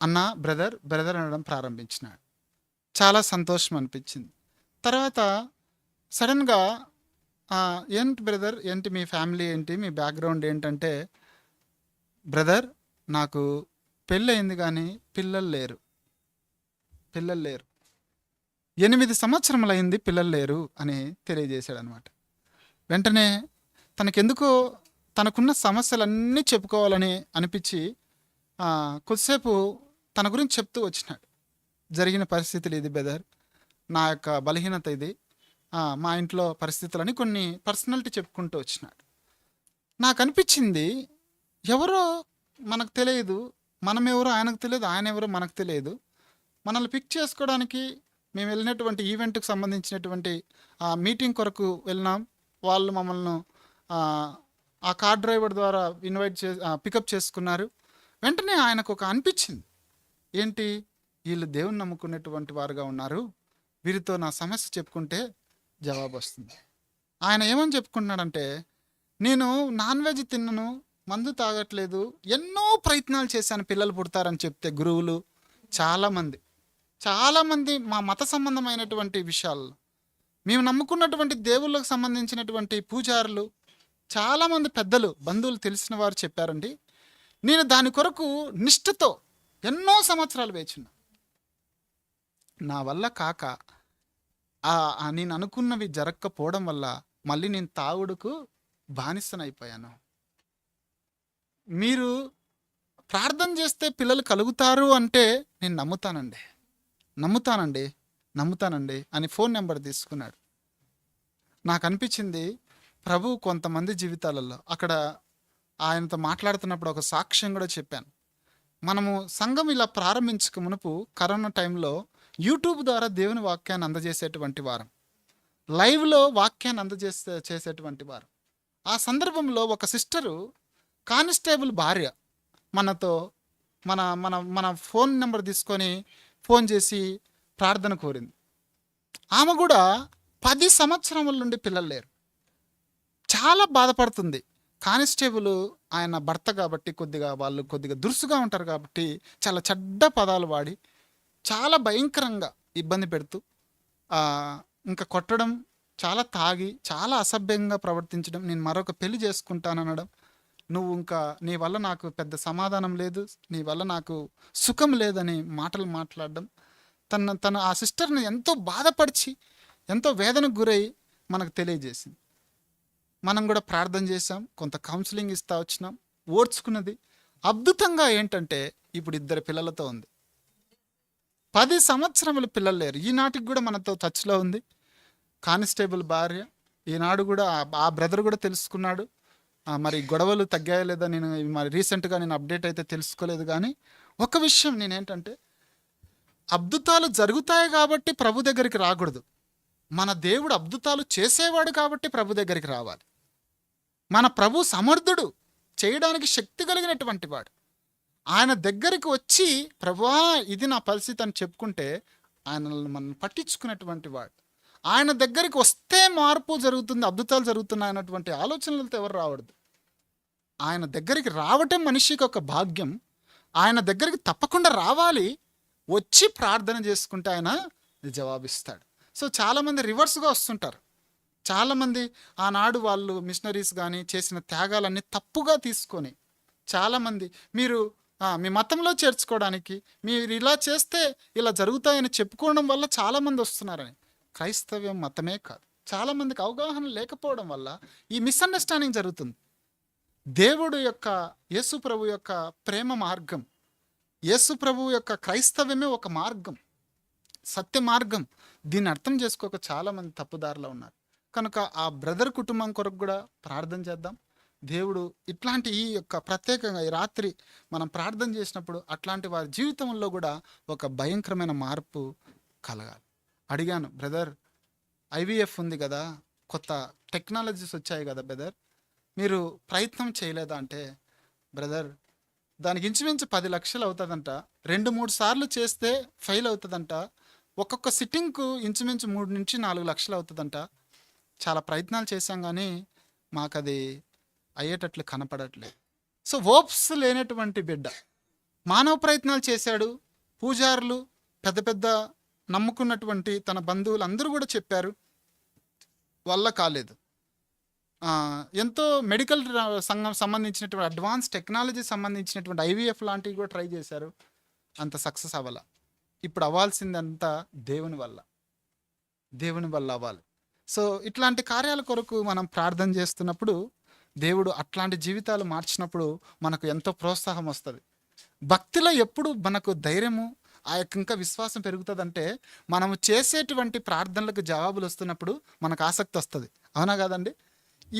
అన్న బ్రదర్ అనడం ప్రారంభించినాడు. చాలా సంతోషం అనిపించింది. తర్వాత సడన్గా ఏంటి బ్రదర్, ఏంటి మీ ఫ్యామిలీ ఏంటి, మీ బ్యాక్గ్రౌండ్ ఏంటంటే, బ్రదర్ నాకు పెళ్ళి అయింది కానీ పిల్లలు లేరు 8 సంవత్సరములు అయింది పిల్లలు లేరు అని తెలియజేశాడు అనమాట. వెంటనే తనకెందుకో తనకున్న సమస్యలన్నీ చెప్పుకోవాలని అనిపించి కొద్దిసేపు తన గురించి చెప్తూ వచ్చినాడు. జరిగిన పరిస్థితులు ఇది బ్రదర్, నా యొక్క బలహీనత ఇది, మా ఇంట్లో పరిస్థితులని కొన్ని పర్సనాలిటీ చెప్పుకుంటూ వచ్చినాడు. నాకు అనిపించింది, ఎవరో మనకు తెలియదు, మనం ఎవరో ఆయనకు తెలియదు, ఆయన ఎవరో మనకు తెలియదు. మనల్ని పిక్ చేసుకోవడానికి మేము వెళ్ళినటువంటి ఈవెంట్కి సంబంధించినటువంటి మీటింగ్ కొరకు వెళ్ళినాం. వాళ్ళు మమ్మల్ని ఆ కార్ డ్రైవర్ ద్వారా పికప్ చేసుకున్నారు. వెంటనే ఆయనకు ఒక అనిపించింది, ఏంటి వీళ్ళు దేవుని నమ్ముకునేటువంటి వారుగా ఉన్నారు, వీరితో నా సమస్య చెప్పుకుంటే జవాబు వస్తుంది. ఆయన ఏమని చెప్పుకుంటున్నాడంటే, నేను నాన్ వెజ్ తిన్నను, మందు తాగట్లేదు, ఎన్నో ప్రయత్నాలు చేశాను పిల్లలు పుడతారని చెప్తే గురువులు చాలామంది మా మత సంబంధమైనటువంటి విషయాల్లో మేము నమ్ముకున్నటువంటి దేవుళ్ళకు సంబంధించినటువంటి పూజారులు చాలామంది పెద్దలు బంధువులు తెలిసిన వారు చెప్పారండి. నేను దాని కొరకు నిష్ఠతో ఎన్నో సంవత్సరాలు వేచున్నా. నా వల్ల కాక నేను అనుకున్నవి జరగకపోవడం వల్ల మళ్ళీ నేను తాగుడుకు బానిసనైపోయాను. మీరు ప్రార్థన చేస్తే పిల్లలు కలుగుతారు అంటే నేను నమ్ముతానండి అని ఫోన్ నెంబర్ తీసుకున్నాడు. నాకు అనిపించింది, ప్రభు కొంతమంది జీవితాలలో అక్కడ ఆయనతో మాట్లాడుతున్నప్పుడు ఒక సాక్ష్యం కూడా చెప్పాను. మనము సంఘం ఇలా ప్రారంభించక మునుపు కరోనా టైంలో యూట్యూబ్ ద్వారా దేవుని వాక్యాన్ని అందజేసేటువంటి వారం, లైవ్లో వాక్యాన్ని చేసేటువంటి వారం. ఆ సందర్భంలో ఒక సిస్టరు, కానిస్టేబుల్ భార్య, మనతో మన మన మన ఫోన్ నెంబర్ తీసుకొని ఫోన్ చేసి ప్రార్థన కోరింది. ఆమె కూడా 10 సంవత్సరముల నుండి పిల్లలు లేరు. చాలా బాధపడుతుంది. కానిస్టేబుల్ ఆయన భర్త కాబట్టి వాళ్ళు కొద్దిగా దురుసుగా ఉంటారు కాబట్టి చాలా చెడ్డ పదాలు వాడి చాలా భయంకరంగా ఇబ్బంది పెడుతూ ఇంకా కొట్టడం, చాలా తాగి చాలా అసభ్యంగా ప్రవర్తించడం, నేను మరొక పెళ్లి చేసుకుంటాననడం, నువ్వు ఇంకా నీ వల్ల నాకు పెద్ద సమాధానం లేదు, నీ వల్ల నాకు సుఖం లేదని మాటలు మాట్లాడడం, తను ఆ సిస్టర్ని ఎంతో బాధపరిచి ఎంతో వేదనకు గురై మనకు తెలియజేసింది. మనం కూడా ప్రార్థన చేసాం, కొంత కౌన్సిలింగ్ ఇస్తా వచ్చినాం, ఓర్చుకున్నది. అద్భుతంగా ఏంటంటే ఇప్పుడు 2 పిల్లలతో ఉంది. 10 సంవత్సరముల పిల్లలు లేరు. ఈనాటికి కూడా మనతో టచ్లో ఉంది. కానిస్టేబుల్ భార్య ఈనాడు కూడా ఆ బ్రదర్ కూడా తెలుసుకున్నాడు. మరి గొడవలు తగ్గాయో లేదా నేను మరి రీసెంట్గా నేను అప్డేట్ అయితే తెలుసుకోలేదు. కానీ ఒక విషయం నేనేంటంటే, అద్భుతాలు జరుగుతాయి కాబట్టి ప్రభు దగ్గరికి రాకూడదు. మన దేవుడు అద్భుతాలు చేసేవాడు కాబట్టి ప్రభు దగ్గరికి రావాలి. మన ప్రభు సమర్థుడు, చేయడానికి శక్తి కలిగినటువంటి వాడు. ఆయన దగ్గరికి వచ్చి ప్రభువా ఇది నా పరిస్థితి అని చెప్పుకుంటే ఆయన మనం పట్టించుకునేటువంటి వాడు. ఆయన దగ్గరికి వస్తే మార్పు జరుగుతుంది, అద్భుతాలు జరుగుతున్నాయి అన్నటువంటి ఆలోచనలతో ఎవరు రావద్దు. ఆయన దగ్గరికి రావటం మనిషికి ఒక భాగ్యం. ఆయన దగ్గరికి తప్పకుండా రావాలి. వచ్చి ప్రార్థన చేసుకుంటే ఆయన జవాబిస్తాడు. సో చాలామంది రివర్స్గా వస్తుంటారు. చాలామంది ఆనాడు వాళ్ళు మిషనరీస్ కానీ చేసిన త్యాగాలన్నీ తప్పుగా తీసుకొని చాలామంది మీరు మీ మతంలో చేర్చుకోవడానికి మీరు ఇలా చేస్తే ఇలా జరుగుతాయని చెప్పుకోవడం వల్ల చాలామంది వస్తున్నారని. క్రైస్తవ్యం మతమే కాదు. చాలామందికి అవగాహన లేకపోవడం వల్ల ఈ మిస్అండర్స్టాండింగ్ జరుగుతుంది. దేవుడు యొక్క యేసు ప్రభు యొక్క ప్రేమ మార్గం, యేసు ప్రభు యొక్క క్రైస్తవ్యమే ఒక మార్గం, సత్య మార్గం. దీన్ని అర్థం చేసుకోక చాలామంది తప్పుదారిలో ఉన్నారు. కనుక ఆ బ్రదర్ కుటుంబం కొరకు కూడా ప్రార్థన చేద్దాం. దేవుడు ఇట్లాంటి ఈ యొక్క ప్రత్యేకంగా ఈ రాత్రి మనం ప్రార్థన చేసినప్పుడు అట్లాంటి వారి జీవితంలో కూడా ఒక భయంకరమైన మార్పు కలగాలి. అడిగాను, బ్రదర్ ఐవీఎఫ్ ఉంది కదా, కొత్త టెక్నాలజీస్ వచ్చాయి కదా బ్రదర్, మీరు ప్రయత్నం చేయలేదా అంటే, బ్రదర్ దానికి ఇంచుమించు 10 లక్షలు అవుతుందంట, 2-3 సార్లు చేస్తే ఫెయిల్ అవుతుందంట, ఒక్కొక్క సిట్టింగ్కు ఇంచుమించు 3 నుంచి 4 లక్షలు అవుతుందంట. చాలా ప్రయత్నాలు చేశాం కానీ మాకు అది అయ్యేటట్లు కనపడట్లేదు. సో హోప్స్ లేనటువంటి బిడ్డ మానవ ప్రయత్నాలు చేశాడు. పూజారులు, పెద్ద పెద్ద నమ్ముకున్నటువంటి తన బంధువులు అందరూ కూడా చెప్పారు, వల్ల కాలేదు. ఎంతో మెడికల్ సంఘం సంబంధించినటువంటి అడ్వాన్స్ టెక్నాలజీ సంబంధించినటువంటి ఐవీఎఫ్ లాంటివి కూడా ట్రై చేశారు, అంత సక్సెస్ అవ్వాల. ఇప్పుడు అవ్వాల్సిందంతా దేవుని వల్ల అవ్వాలి. సో ఇట్లాంటి కార్యాల కొరకు మనం ప్రార్థన చేస్తున్నప్పుడు దేవుడు అట్లాంటి జీవితాలు మార్చినప్పుడు మనకు ఎంతో ప్రోత్సాహం వస్తుంది. భక్తిలో ఎప్పుడు మనకు ధైర్యము, ఆ యొక్క ఇంకా విశ్వాసం పెరుగుతుందంటే మనము చేసేటువంటి ప్రార్థనలకు జవాబులు వస్తున్నప్పుడు మనకు ఆసక్తి వస్తుంది. అవునా కాదండి?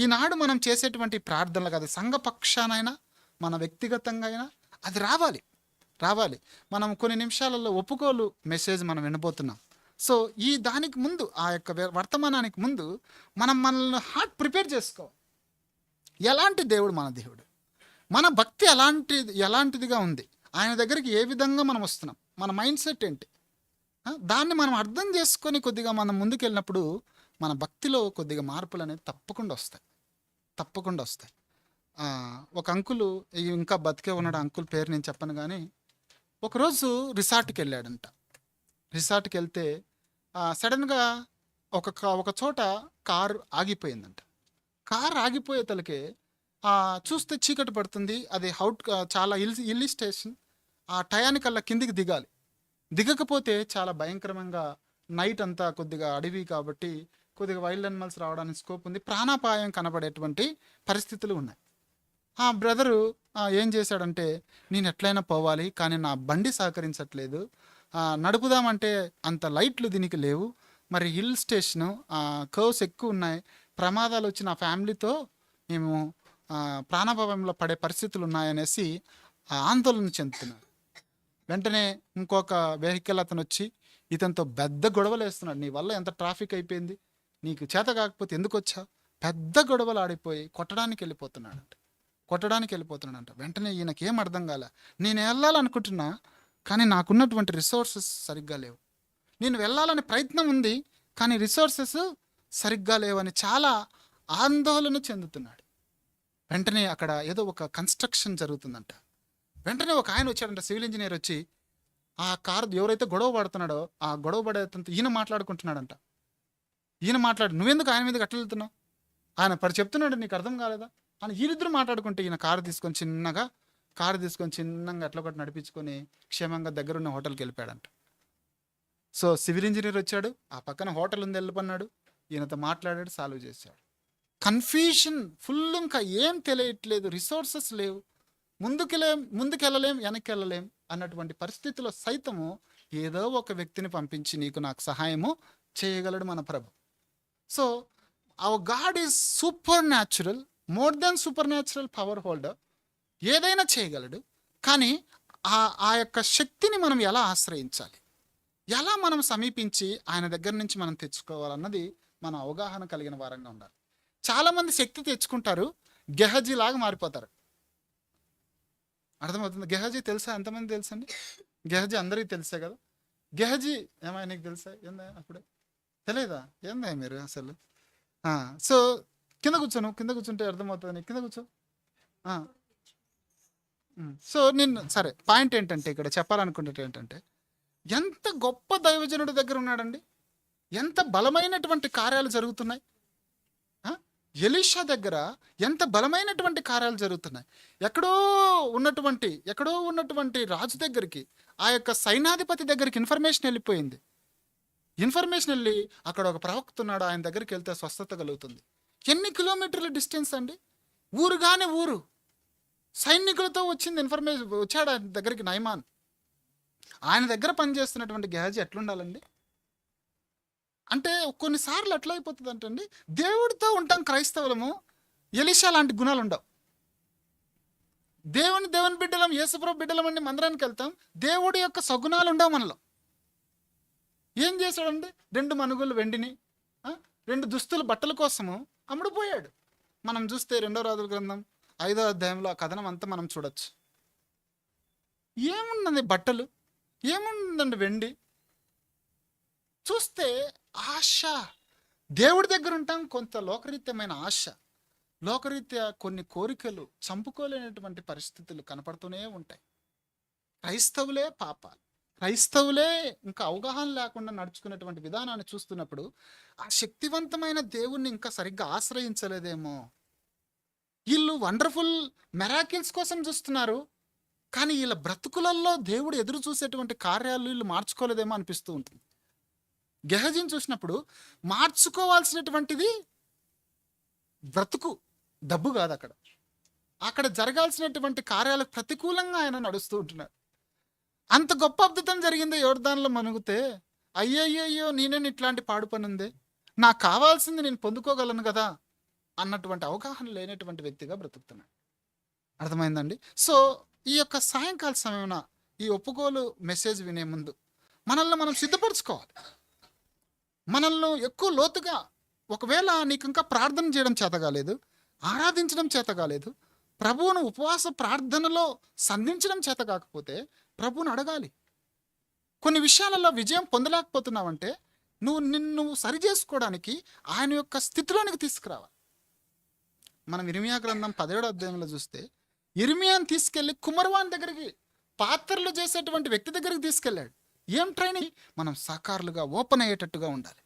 ఈనాడు మనం చేసేటువంటి ప్రార్థనలు కాదు, సంఘ పక్షానైనా మన వ్యక్తిగతంగా అయినా అది రావాలి. మనం కొన్ని నిమిషాలలో ఒప్పుకోలు మెసేజ్ మనం వినబోతున్నాం. సో ఈ దానికి ముందు, ఆ యొక్క వర్తమానానికి ముందు మనం మనల్ని హార్ట్ ప్రిపేర్ చేసుకోవాలి. ఎలాంటి దేవుడు మన దేవుడు, మన భక్తి ఎలాంటిదిగా ఉంది, ఆయన దగ్గరికి ఏ విధంగా మనం వస్తున్నాం, మన మైండ్ సెట్ ఏంటి, దాన్ని మనం అర్థం చేసుకొని కొద్దిగా మనం ముందుకెళ్ళినప్పుడు మన భక్తిలో కొద్దిగా మార్పులు అనేవి తప్పకుండా వస్తాయి. ఒక అంకులు ఇంకా బతికే ఉన్నాడు, అంకుల్ పేరు నేను చెప్పను కానీ, ఒకరోజు రిసార్ట్కి వెళ్ళాడంట. రిసార్ట్కి వెళ్తే సడన్గా ఒక చోట కారు ఆగిపోయిందంట. కారు ఆగిపోయే తలకే చూస్తే చీకటి పడుతుంది. అది చాలా హిల్ స్టేషన్. ఆ టయానికల్లా కిందికి దిగకపోతే చాలా భయంకరంగా నైట్ అంతా కొద్దిగా అడవి కాబట్టి కొద్దిగా వైల్డ్ అనిమల్స్ రావడానికి స్కోప్ ఉంది, ప్రాణాపాయం కనబడేటువంటి పరిస్థితులు ఉన్నాయి. ఆ బ్రదరు ఏం చేశాడంటే, నేను ఎట్లయినా పోవాలి కానీ నా బండి సహకరించట్లేదు, నడుపుదామంటే అంత లైట్లు దీనికి లేవు, మరి హిల్ స్టేషను కర్వ్స్ ఎక్కువ ఉన్నాయి, ప్రమాదాలు వచ్చి నా ఫ్యామిలీతో మేము ప్రాణాపాయంలో పడే పరిస్థితులు ఉన్నాయనేసి ఆందోళన చెందుతున్నారు. వెంటనే ఇంకొక వెహికల్ అతను వచ్చి ఇతనితో పెద్ద గొడవలు వేస్తున్నాడు. నీ వల్ల ఎంత ట్రాఫిక్ అయిపోయింది, నీకు చేత కాకపోతే ఎందుకు వచ్చా, పెద్ద గొడవలు ఆడిపోయి కొట్టడానికి వెళ్ళిపోతున్నాడంట. వెంటనే ఈయనకేం అర్థం కాలే. నేను వెళ్ళాలనుకుంటున్నా, కానీ నాకున్నటువంటి రిసోర్సెస్ సరిగ్గా లేవు. నేను వెళ్ళాలని ప్రయత్నం ఉంది, కానీ రిసోర్సెస్ సరిగ్గా లేవని చాలా ఆందోళన చెందుతున్నాడు. వెంటనే అక్కడ ఏదో ఒక కన్స్ట్రక్షన్ జరుగుతుందంట. వెంటనే ఒక ఆయన వచ్చాడంట, సివిల్ ఇంజనీర్ వచ్చి ఆ కారు ఎవరైతే గొడవ పడుతున్నాడో ఆ గొడవ పడేంత ఈయన మాట్లాడుకుంటున్నాడంట. నువ్వెందుకు ఆయన మీదకి అట్లా వెళ్తున్నావు, ఆయన చెప్తున్నాడు, నీకు అర్థం కాలేదా అని వీరిద్దరు మాట్లాడుకుంటే ఈయన కారు తీసుకొని చిన్నగా అట్లా ఒకటి నడిపించుకొని క్షేమంగా దగ్గరున్న హోటల్కి వెళ్ళిపోయాడంట. సో సివిల్ ఇంజనీర్ వచ్చాడు, ఆ పక్కన హోటల్ ఉంది, వెళ్ళిపోన్నాడు, ఈయనతో మాట్లాడాడు, సాల్వ్ చేశాడు. కన్ఫ్యూషన్ ఫుల్, ఇంకా ఏం తెలియట్లేదు, రిసోర్సెస్ లేవు, ముందుకెళ్ళలేం వెనక్కి వెళ్ళలేం అన్నటువంటి పరిస్థితిలో సైతము ఏదో ఒక వ్యక్తిని పంపించి నాకు సహాయము చేయగలడు మన ప్రభు. So our God is supernatural, more than supernatural power holder. ఏదైనా చేయగలడు, కానీ ఆ యొక్క శక్తిని మనం ఎలా ఆశ్రయించాలి, ఎలా మనం సమీపించి ఆయన దగ్గర నుంచి మనం తెచ్చుకోవాలన్నది మన అవగాహన కలిగిన వారంగా ఉండాలి. చాలామంది శక్తి తెచ్చుకుంటారు, గెహజీ లాగా మారిపోతారు. అర్థమవుతుంది? గెహజీ తెలుసా? ఎంతమంది తెలుసండి? గెహజీ అందరికీ తెలుసే కదా. గెహజీ ఏమైనా నీకు తెలుసా? ఏందా అప్పుడే తెలియదా? ఏందా మీరు అసలు? సో కింద కూర్చుంటే అర్థమవుతుంది నీకు. కింద కూర్చో. సో నేను సరే, పాయింట్ ఏంటంటే ఇక్కడ చెప్పాలనుకునేది ఏంటంటే, ఎంత గొప్ప దైవజనుడి దగ్గర ఉన్నాడండి, ఎంత బలమైనటువంటి కార్యాలు జరుగుతున్నాయి. ఎలీషా దగ్గర ఎంత బలమైనటువంటి కార్యాలు జరుగుతున్నాయి. ఎక్కడో ఉన్నటువంటి రాజు దగ్గరికి, ఆ యొక్క సైన్యాధిపతి దగ్గరికి ఇన్ఫర్మేషన్ వెళ్ళిపోయింది. ఇన్ఫర్మేషన్ వెళ్ళి అక్కడ ఒక ప్రవక్త ఉన్నాడు, ఆయన దగ్గరికి వెళ్తే స్వస్థత కలుగుతుంది. ఎన్ని కిలోమీటర్ల డిస్టెన్స్ అండి, ఊరుగానే ఊరు. సైనికులతో వచ్చింది ఇన్ఫర్మేషన్, వచ్చాడు ఆయన దగ్గరికి నయమాన్. ఆయన దగ్గర పనిచేస్తున్నటువంటి గెహజీ ఎట్లుండాలండి అంటే, కొన్నిసార్లు ఎట్లా అయిపోతుంది అంటండి, దేవుడితో ఉంటాం క్రైస్తవులము, ఎలీషా లాంటి గుణాలు ఉండవు. దేవుని బిడ్డలం, యేసుప్రభు బిడ్డలం అండి, మందిరానికి వెళ్తాం, దేవుడి యొక్క సగుణాలు ఉండవు మనలో. ఏం చేశాడండి, 2 మనుగులు వెండిని 2 దుస్తులు బట్టల కోసము అమ్ముడుపోయాడు. మనం చూస్తే 2వ రాజుల గ్రంథం 5వ అధ్యాయంలో ఆ కథనం అంతా మనం చూడొచ్చు. ఏముందండి బట్టలు, ఏముందండి వెండి, చూస్తే ఆశ. దేవుడి దగ్గర ఉంటాం, కొంత లోకరీత్యమైన ఆశ, లోకరీత్యా కొన్ని కోరికలు, చంపుకోలేనటువంటి పరిస్థితులు కనపడుతూనే ఉంటాయి. క్రైస్తవులే పాపాలు, క్రైస్తవులే ఇంకా అవగాహన లేకుండా నడుచుకునేటువంటి విధానాన్ని చూస్తున్నప్పుడు ఆ శక్తివంతమైన దేవుణ్ణి ఇంకా సరిగ్గా ఆశ్రయించలేదేమో. వీళ్ళు వండర్ఫుల్ మెరాకిల్స్ కోసం చూస్తున్నారు, కానీ వీళ్ళ బ్రతుకులలో దేవుడు ఎదురు చూసేటువంటి కార్యాలు వీళ్ళు మార్చుకోలేదేమో అనిపిస్తూ ఉంటుంది. గెహజీని చూసినప్పుడు మార్చుకోవాల్సినటువంటిది బ్రతుకు, డబ్బు కాదు. అక్కడ జరగాల్సినటువంటి కార్యాలకు ప్రతికూలంగా ఆయన నడుస్తూ ఉంటున్నాడు. అంత గొప్ప అద్భుతం జరిగిందో యోర్దాన్లో మనుగుతే, అయ్యయ్యో నేనే ఇట్లాంటి పాడు పని ఉంది, నాకు కావాల్సింది నేను పొందుకోగలను కదా అన్నటువంటి అవగాహన లేనటువంటి వ్యక్తిగా బ్రతుకుతున్నాడు. అర్థమైందండి? సో ఈ యొక్క సాయంకాల సమయమున ఈ ఒప్పుకోలు మెసేజ్ వినే ముందు మనల్ని మనం సిద్ధపరచుకోవాలి. మనల్ని ఎక్కువ లోతుగా, ఒకవేళ నీకు ఇంకా ప్రార్థన చేయడం చేత కాలేదు, ఆరాధించడం చేత కాలేదు, ప్రభువును ఉపవాస ప్రార్థనలో సంధించడం చేత కాకపోతే ప్రభువును అడగాలి. కొన్ని విషయాలలో విజయం పొందలేకపోతున్నావంటే నిన్ను సరి చేసుకోవడానికి ఆయన యొక్క స్థితిలోనికి తీసుకురావాలి. మనం ఇర్మియా గ్రంథం 17వ అధ్యాయంలో చూస్తే, ఇర్మియాని తీసుకెళ్ళి కుమరవాన్ దగ్గరికి, పాత్రలు చేసేటువంటి వ్యక్తి దగ్గరికి తీసుకెళ్ళాడు. ఏం ట్రైనింగ్? మనం సాకారులుగా ఓపెన్ అయ్యేటట్టుగా ఉండాలి.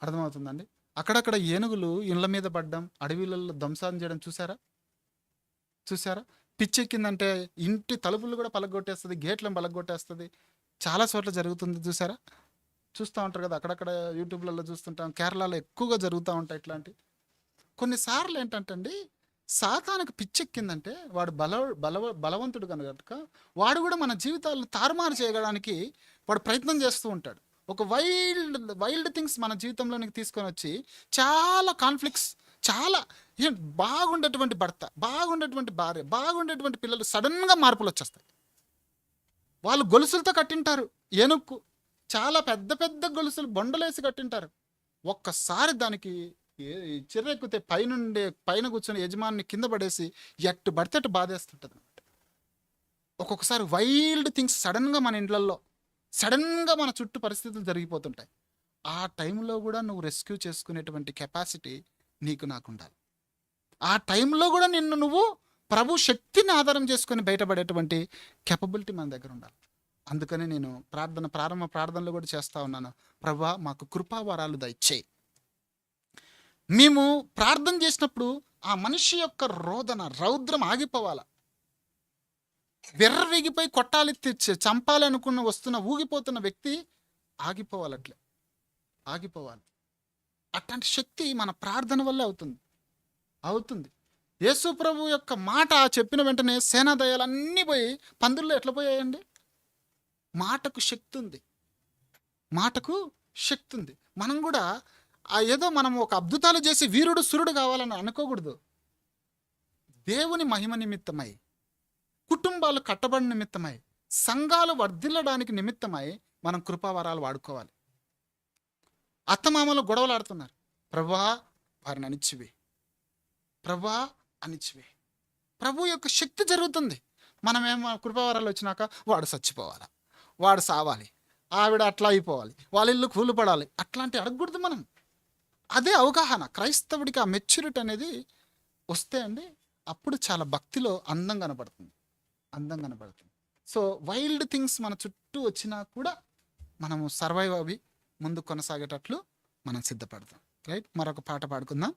అర్థమవుతుందండి? అక్కడక్కడ ఏనుగులు ఇళ్ళ మీద పడ్డం, అడవిలలో ధ్వంసం చేయడం చూసారా? పిచ్చెక్కిందంటే ఇంటి తలుపులు కూడా పలగొట్టేస్తుంది, గేట్లను పలగొట్టేస్తుంది. చాలా చోట్ల జరుగుతుంది, చూస్తూ ఉంటారు కదా, అక్కడక్కడ యూట్యూబ్లలో చూస్తుంటాం. కేరళలో ఎక్కువగా జరుగుతూ ఉంటాయి ఇట్లాంటి. కొన్నిసార్లు ఏంటంటే అండి, సాతానికి పిచ్చెక్కిందంటే వాడు బలవంతుడు కనుక వాడు కూడా మన జీవితాలను తారుమారు చేయడానికి వాడు ప్రయత్నం చేస్తూ ఉంటాడు. ఒక వైల్డ్ థింగ్స్ మన జీవితంలోనికి తీసుకొని వచ్చి చాలా కాన్ఫ్లిక్ట్స్, చాలా బాగుండేటువంటి భర్త, బాగుండేటువంటి భార్య, బాగుండేటువంటి పిల్లలు సడన్గా మార్పులు వచ్చేస్తాయి. వాళ్ళు గొలుసులతో కట్టింటారు. ఏనుక్కు చాలా పెద్ద పెద్ద గొలుసులు బొండలేసి కట్టింటారు. ఒక్కసారి దానికి చిర్రెక్కితే పైన కూర్చొని యజమాని కింద పడేసి ఎట్టు పడితే అటు బాధేస్తుంటుంది. ఒక్కొక్కసారి వైల్డ్ థింగ్స్ సడన్గా మన ఇండ్లల్లో సడన్గా మన చుట్టూ పరిస్థితులు జరిగిపోతుంటాయి. ఆ టైంలో కూడా నువ్వు రెస్క్యూ చేసుకునేటువంటి కెపాసిటీ నీకు నాకు ఉండాలి. ఆ టైంలో కూడా నువ్వు ప్రభు శక్తిని ఆధారం చేసుకొని బయటపడేటువంటి కెపబిలిటీ మన దగ్గర ఉండాలి. అందుకని నేను ప్రారంభ ప్రార్థనలో కూడా చేస్తూ ఉన్నాను, ప్రభువా మాకు కృపావరాలు దయచేయి. మేము ప్రార్థన చేసినప్పుడు ఆ మనిషి యొక్క రౌద్రం ఆగిపోవాలి. వెర్రవీగిపోయి కొట్టాలి, చంపాలి అనుకున్న వస్తున్న ఊగిపోతున్న వ్యక్తి ఆగిపోవాలి. అట్లాంటి శక్తి మన ప్రార్థన వల్లే అవుతుంది. యేసు ప్రభు యొక్క మాట చెప్పిన వెంటనే సేనాదయాలన్నీ పోయి పందుల్లో ఎట్లా పోయాయండి? మాటకు శక్తి ఉంది. మనం కూడా ఏదో మనం ఒక అద్భుతాలు చేసి వీరుడు సురుడు కావాలని అనుకోకూడదు. దేవుని మహిమ నిమిత్తమై, కుటుంబాలు కట్టబడిన నిమిత్తమై, సంఘాలు వర్ధిల్లడానికి నిమిత్తమై మనం కృపావరాలు వాడుకోవాలి. అత్తమామలు గొడవలు ఆడుతున్నారు, ప్రభువా వారిని అణిచివే, ప్రభు యొక్క శక్తి జరుగుతుంది. మనమేమో కృపావరాలు వచ్చినాక వాడు చచ్చిపోవాలి, వాడు సావాలి, ఆవిడ అట్లా అయిపోవాలి, వాళ్ళ ఇల్లు కూలిపడాలి, అట్లాంటి అడగకూడదు మనం. అదే అవగాహన. క్రైస్తవుడికి ఆ మెచ్యూరిటీ అనేది వస్తే అండి, అప్పుడు చాలా భక్తిలో అందం కనపడుతుంది. సో వైల్డ్ థింగ్స్ మన చుట్టూ వచ్చినా కూడా మనము సర్వైవ్ అవి ముందు కొనసాగేటట్లు మనం సిద్ధపడతాం. రైట్, మరొక పాట పాడుకుందాం.